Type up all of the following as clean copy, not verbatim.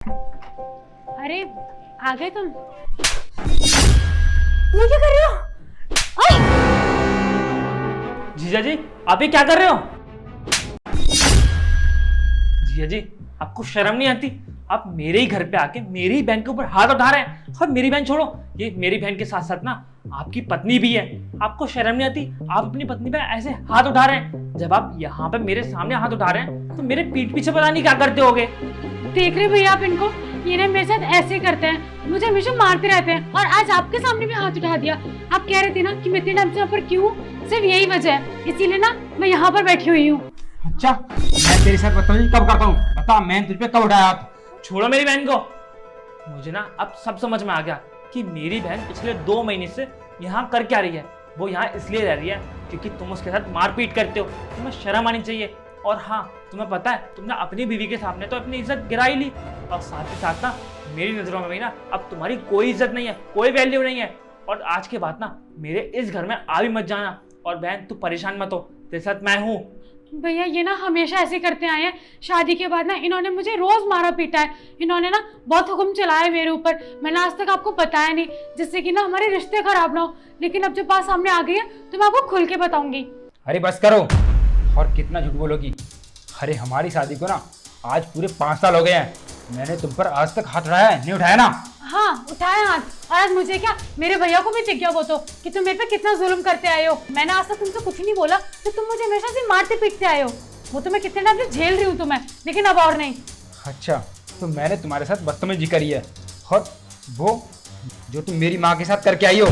अरे आ गए तुम। ये क्या कर रहे हो? जीजा जी आप ये क्या कर रहे हो? जीजा जी आपको शर्म नहीं आती? आप मेरे ही घर पे आके मेरी ही बहन के ऊपर हाथ उठा रहे हैं। और मेरी बहन छोड़ो, ये मेरी बहन के साथ साथ ना आपकी पत्नी भी है। आपको शर्म नहीं आती? आप अपनी पत्नी पे ऐसे हाथ उठा रहे हैं। जब आप यहाँ पे मेरे सामने हाथ उठा रहे हैं तो मेरे पीठ पीछे पता नहीं क्या करते होगे। देख रहे भैया आप इनको, ये ना मेरे साथ ऐसे करते हैं, मुझे हमेशा मारते रहते हैं और आज आपके सामने भी हाथ उठा दिया। आप कह रहे थे ना कि मैं इतने टाइम से यहाँ पर क्यों हूँ, सिर्फ यही वजह है, इसीलिए ना मैं यहाँ पर बैठी हुई हूँ। अच्छा, मैं तेरे साथ बदतमीजी कब करता हूँ? बता, मैं तुझ पे कब उठाया हाथ? छोड़ो मेरी बहन को। मुझे ना अब सब समझ में आ गया कि मेरी बहन पिछले 2 महीने से यहाँ कर क्या रही है। वो यहाँ इसलिए रह रही है क्योंकि तुम उसके साथ मारपीट करते हो। तुम्हें शर्म आनी चाहिए। और हाँ, तुम्हें पता है तुमने अपनी बीवी के सामने तो अपनी इज्जत गिरा ही ली, और साथ ही साथ ना मेरी नजरों में भी ना अब तुम्हारी कोई इज्जत नहीं है, कोई वैल्यू नहीं है। और आज के बाद ना मेरे इस घर में आ भी मत जाना। और बहन तू परेशान मत हो, तेरे साथ मैं हूँ। भैया ये ना हमेशा ऐसे करते आए हैं। शादी के बाद ना इन्होंने मुझे रोज मारा पीटा है। इन्होंने ना बहुत हुक्म चलाया मेरे ऊपर। मैंने आज तक आपको बताया नहीं, जिससे कि ना हमारे रिश्ते खराब ना हो। लेकिन अब जब बात सामने आ गई है तो मैं आपको खुल के बताऊंगी। अरे बस करो, और कितना झूठ बोलोगी? अरे हमारी शादी को ना आज पूरे 5 साल हो गए हैं। मैंने तुम पर आज तक हाथ उठाया है? नहीं उठाया ना? हाँ उठाया हाथ। और आज मुझे क्या, मेरे भैया को भी दिख गया वो तो, कि तुम मेरे पे कितना जुल्म करते आए हो। मैंने आज तक तुमसे कुछ नहीं बोला तो तुम मुझे हमेशा से मारते पीटते आए हो। वो तो मैं कितने टाइम से झेल रही हूँ तुम्हें, लेकिन अब और नहीं। अच्छा, तो मैंने तुम्हारे साथ बदतमीजी करी है, और वो जो तुम मेरी माँ के साथ करके आई हो?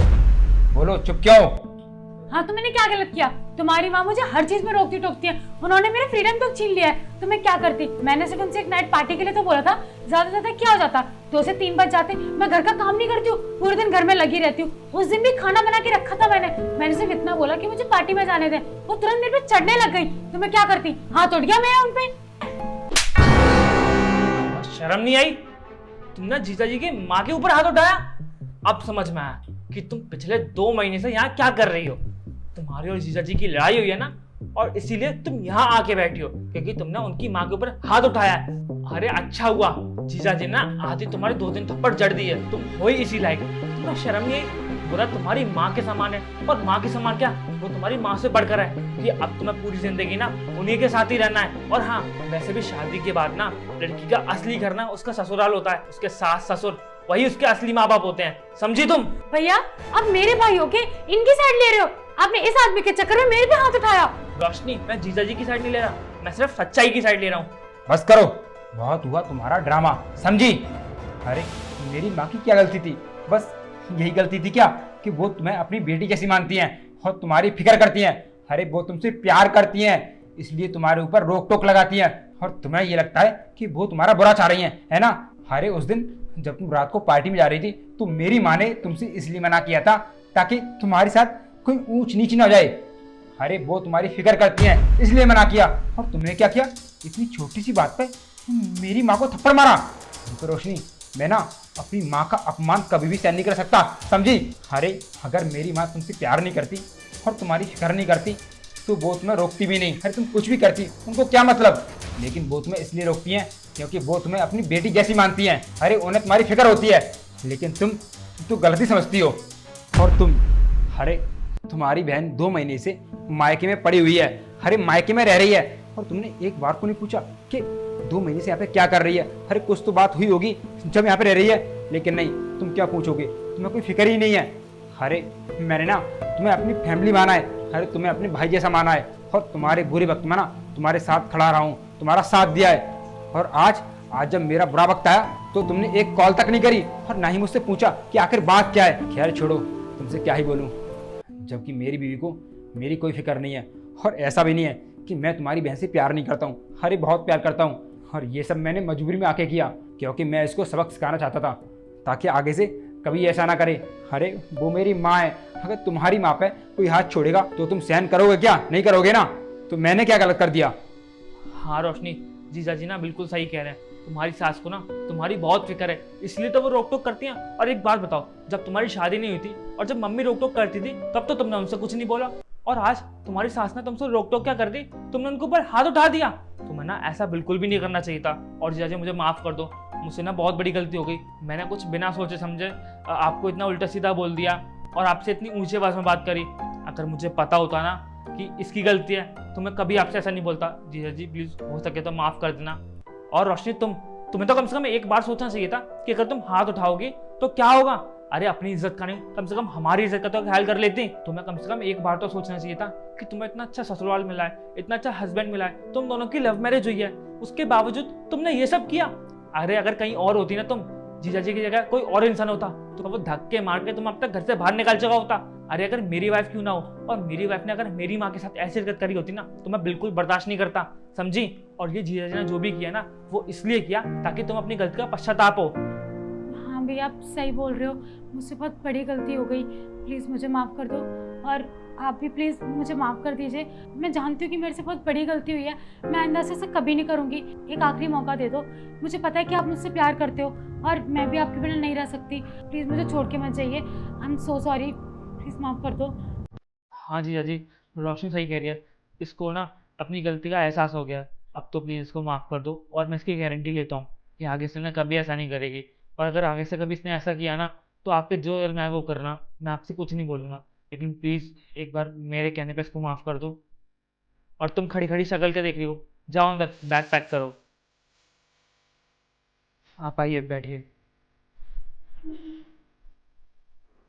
बोलो, चुप क्यों हो? हाँ तो मैंने क्या गलत किया? तुम्हारी माँ मुझे हर चीज में रोकती टोकती है। उन्होंने मेरे फ्रीडम तक छीन लिया है, तो मैं क्या करती? मैंने सिर्फ उनसे एक नाइट पार्टी के लिए तो बोला था, ज्यादा ज्यादा क्या हो जाता? 2 से 3 बज जाते। मैं घर का काम नहीं करती हूँ, पूरे दिन घर में लगी रहती हूँ। उस दिन भी खाना बना के रखा था मैंने सिर्फ इतना बोला कि मुझे पार्टी में जाने दे, वो तुरंत मेरे पे चढ़ने लग गई। तो मैं क्या करती? हाथ उठ गया मेरा उनपे। शर्म नहीं आई? तुमने जीजा जी की माँ के ऊपर हाथ उठाया। अब समझ में आया कि तुम पिछले 2 महीने से यहाँ क्या कर रही हो। तुम्हारी और जीजा जी की लड़ाई हुई है ना, और इसीलिए तुम यहाँ आके बैठी हो क्योंकि तुमने उनकी माँ के ऊपर हाथ उठाया है। अरे अच्छा हुआ जीजा जी ना आधी तुम्हारे 2 दिन थप्पड़ जड़ दी है, तुम हो ही इसी लायक। तुम्हें शर्म नहीं आई? बुरा तुम्हारी माँ के समान है, और माँ के समान क्या, वो तुम्हारी माँ से बढ़कर है। कि अब तुम्हें पूरी जिंदगी ना उन्हीं के साथ ही रहना है। और हाँ, वैसे भी शादी के बाद ना लड़की का असली घर ना उसका ससुराल होता है। उसके सास ससुर वही उसके असली माँ बाप होते हैं, समझी तुम? भैया अब मेरे भाई होके इनकी साइड ले रहे हो। आपने इस आदमी के चक्कर में मेरे पे हाथ उठाया। रोशनी, मैं जीजा जी की साइड नहीं ले रहा, मैं सिर्फ सच्चाई की साइड ले रहा हूँ। बस करो, बहुत हुआ तुम्हारा ड्रामा, समझी? अरे मेरी माँ की क्या गलती थी? बस यही गलती थी क्या कि वो तुम्हें अपनी बेटी जैसी मानती हैं और तुम्हारी फिक्र करती हैं? अरे वो तुमसे प्यार करती हैं, इसलिए तुम्हारे ऊपर रोक टोक लगाती हैं, और तुम्हें ये लगता है कि वो तुम्हारा बुरा चाह रही हैं, है ना? अरे उस दिन जब तुम रात को पार्टी में जा रही थी तो मेरी माँ ने तुमसे इसलिए मना किया था ताकि तुम्हारे साथ कोई ऊंच नीच ना हो जाए। अरे वो तुम्हारी फिक्र करती हैं, इसलिए मना किया। और तुमने क्या किया? इतनी छोटी सी बात पे मेरी माँ को थप्पड़ मारा। तो रोशनी, मैं ना अपनी माँ का अपमान कभी भी सहन नहीं कर सकता, समझी? अरे अगर मेरी माँ तुमसे प्यार नहीं करती और तुम्हारी फिक्र नहीं करती तो वो तुम्हें रोकती भी नहीं। अरे तुम कुछ भी करती, उनको क्या मतलब? लेकिन वो तुम्हें इसलिए रोकती हैं क्योंकि वो तुम्हें अपनी बेटी जैसी मानती हैं। अरे उन्हें तुम्हारी फिक्र होती है, लेकिन तुम तो गलती समझती हो। और अरे तुम्हारी बहन 2 महीने से मायके में पड़ी हुई है, अरे मायके में रह रही है, और तुमने एक बार को नहीं पूछा कि 2 महीने से यहाँ पे क्या कर रही है? अरे कुछ तो बात हुई होगी जब यहाँ पे रह रही है, लेकिन नहीं, तुम क्या पूछोगे? तुम्हें कोई फिक्र ही नहीं है। अरे मैंने ना तुम्हें अपनी फैमिली माना है, अरे तुम्हें अपने भाई जैसा माना है, और तुम्हारे बुरे वक्त में ना तुम्हारे साथ खड़ा रहा हूँ, तुम्हारा साथ दिया है। और आज जब मेरा बुरा वक्त आया तो तुमने एक कॉल तक नहीं करी, और ना ही मुझसे पूछा कि आखिर बात क्या है। खैर छोड़ो, तुमसे क्या ही बोलूँ, जबकि मेरी बीवी को मेरी कोई फिक्र नहीं है। और ऐसा भी नहीं है कि मैं तुम्हारी बहन से प्यार नहीं करता हूँ, अरे बहुत प्यार करता हूँ। और ये सब मैंने मजबूरी में आके किया क्योंकि मैं इसको सबक सिखाना चाहता था ताकि आगे से कभी ऐसा ना करे। अरे वो मेरी माँ है, अगर तुम्हारी माँ पे कोई हाथ छोड़ेगा तो तुम सहन करोगे क्या? नहीं करोगे ना? तो मैंने क्या गलत कर दिया? हाँ रोशनी, जीजा जी ना बिल्कुल सही कह रहे हैं। तुम्हारी सास को ना तुम्हारी बहुत फिक्र है, इसलिए तो वो रोक टोक करती हैं। और एक बात बताओ, जब तुम्हारी शादी नहीं हुई थी और जब मम्मी रोक टोक करती थी तब तो तुमने उनसे कुछ नहीं बोला, और आज तुम्हारी सास ने तुमसे रोक टोक क्या कर दी? तुमने उनके ऊपर हाथ उठा दिया। तुम्हें ना ऐसा बिल्कुल भी नहीं करना चाहिए था। और जीजा जी मुझे माफ कर दो, मुझसे ना बहुत बड़ी गलती हो गई। मैंने कुछ बिना सोचे समझे आपको इतना उल्टा सीधा बोल दिया और आपसे इतनी ऊंची आवाज़ में बात करी। अगर मुझे पता होता ना कि इसकी गलती है तो मैं कभी आपसे ऐसा नहीं बोलता। जीजा जी प्लीज़ हो सके तो माफ़ कर देना। और रोशनी तुम्हें तो कम से कम एक बार सोचना चाहिए था कि अगर तुम हाथ उठाओगी तो क्या होगा। अरे अपनी इज्जत का नहीं, कम से कम हमारी इज्जत का तो ख्याल कर लेती। तुम्हें कम से कम एक बार तो सोचना चाहिए था कि तुम्हें इतना अच्छा ससुराल मिला है, इतना अच्छा हस्बैंड मिला है, तुम दोनों की लव मैरिज हुई है, उसके बावजूद तुमने ये सब किया। अरे अगर कहीं और होती ना तुम, जीजा जी की जगह कोई और इंसान होता तो वो धक्के मार के तुम अब तक घर से बाहर निकाल चुका होता। अरे अगर मेरी वाइफ क्यों ना हो, और मेरी वाइफ ने अगर मेरी माँ के साथ ऐसी हरकत करी होती ना तो मैं बिल्कुल बर्दाश्त नहीं करता, समझी। और ये जीजा जी ने जो भी किया ना वो इसलिए किया ताकि तुम अपनी गलती का पश्चाताप हो। हाँ भैया आप सही बोल रहे हो, मुझसे बहुत बड़ी गलती हो गई, प्लीज़ मुझे माफ़ कर दो। और आप भी प्लीज़ मुझे माफ़ कर दीजिए। मैं जानती हूँ कि मेरे से बहुत बड़ी गलती हुई है, मैं आइंदा से ऐसा कभी नहीं करूँगी। एक आखिरी मौका दे दो, मुझे पता है कि आप मुझसे प्यार करते हो और मैं भी आपके बिना नहीं रह सकती। प्लीज़ मुझे छोड़ के मत जाइए, I am so sorry, please माफ़ कर दो। हाँ जीजा जी, रोशनी सही कह रही है, इसको ना अपनी गलती का एहसास हो गया। अब तो प्लीज़ इसको माफ़ कर दो और मैं इसकी गारंटी लेता हूँ कि आगे से ना कभी ऐसा नहीं करेगी। और अगर आगे से कभी इसने ऐसा किया ना तो आपके जो दिल में है वो करना, मैं आपसे कुछ नहीं बोलूँगा। लेकिन प्लीज़ एक बार मेरे कहने पे इसको माफ़ कर दो। और तुम खड़ी खड़ी शक्ल क्या देख रही हो, जाओ अंदर बैग पैक करो। आप आइए बैठिए।